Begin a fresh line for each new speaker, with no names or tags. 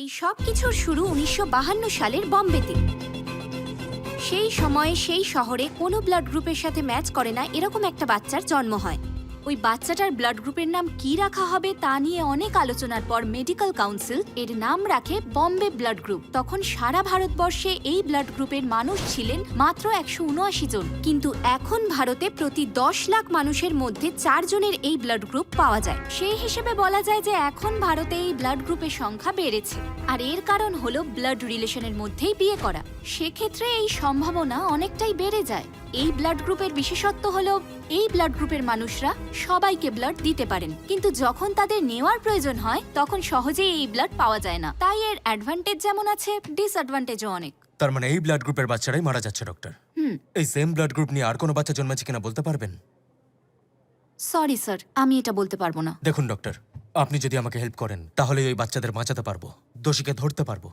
এই সব কিছুর শুরু ১৯৫২ সালের বম্বেতে। সেই সময়ে সেই শহরে কোনো ব্লাড গ্রুপের সাথে ম্যাচ করে না এরকম একটা বাচ্চার জন্ম হয়। ওই বাচ্চাটার ব্লাড গ্রুপের নাম কি রাখা হবে তা নিয়ে অনেক আলোচনার পর মেডিকেল কাউন্সিল এর নাম রাখে বম্বে ব্লাড গ্রুপ। তখন সারা ভারতবর্ষে এই ব্লাড গ্রুপের মানুষ ছিলেন মাত্র ১৭৯ জন, কিন্তু এখন ভারতে প্রতি ১০ লাখ মানুষের মধ্যে ৪ জনের এই ব্লাড গ্রুপ পাওয়া যায়। সেই হিসেবে বলা যায় যে এখন ভারতে এই ব্লাড গ্রুপের সংখ্যা বেড়েছে, আর এর কারণ হলো ব্লাড রিলেশনের মধ্যেই বিয়ে করা। সেক্ষেত্রে এই সম্ভাবনা অনেকটাই বেড়ে যায়। এই ব্লাড গ্রুপের বিশেষত্ব হলো এই ব্লাড গ্রুপের মানুষরা সবাইকে ব্লাড দিতে পারেন, কিন্তু যখন তাদের নেওয়ার প্রয়োজন হয় তখন সহজেই এই ব্লাড পাওয়া যায় না। তাই এর অ্যাডভান্টেজ যেমন আছে, ডিসঅ্যাডভান্টেজও অনেক।
তার মানে এই ব্লাড গ্রুপের বাচ্চারাই মারা যাচ্ছে ডক্টর। এই সেম ব্লাড গ্রুপ নিয়ে আর কোনো বাচ্চা জন্মাচ্ছে কিনা বলতে পারবেন?
সরি স্যার, আমি এটা বলতে পারবো না।
দেখুন ডক্টর, আপনি যদি আমাকে হেল্প করেন তাহলে ওই বাচ্চাদের বাঁচাতে পারবো, দোষীকে ধরতে পারবো।